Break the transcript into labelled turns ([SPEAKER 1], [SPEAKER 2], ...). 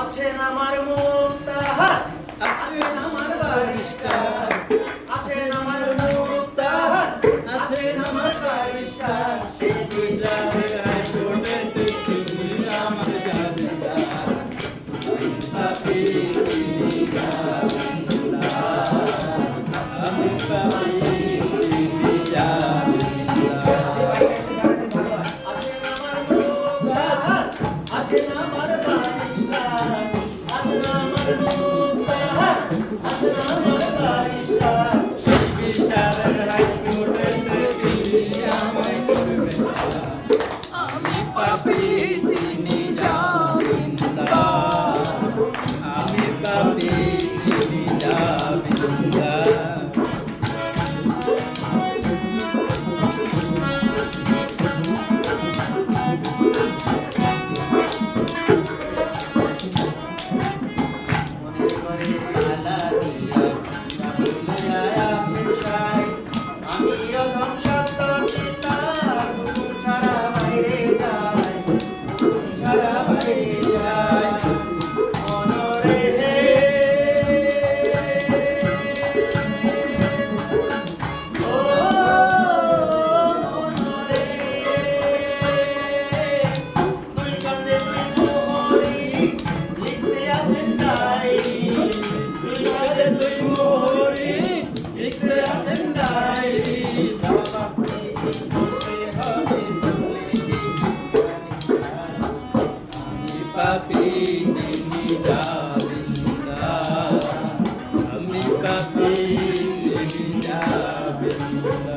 [SPEAKER 1] আছেন আমার মুক্তাহার, আছেন আমার বারিস্টার, আছেন আমার মুক্তাহার, আছেন আমার বারিস্টার। সেই বিচারের হাইকোর্টে তিনি আমার জামিনদার। আমি পাপী তিনি জামিনদার, আমি পাপী তিনি জামিনদার। আছেন আমার মুক্তাহার, আছেন আমার বারিস্টার, আছেন আমার মুক্তাহার, আছেন আমার বারিস্টার। সেই বিচারের হাইকোর্টে তিনি আমায় করবেন না। আমি পাপী তিনি জামিনদার, আমি পাপী তিনি জামিনদার। পাপী তিনি জামিনদার, আমি পাপী তিনি জামিনদার।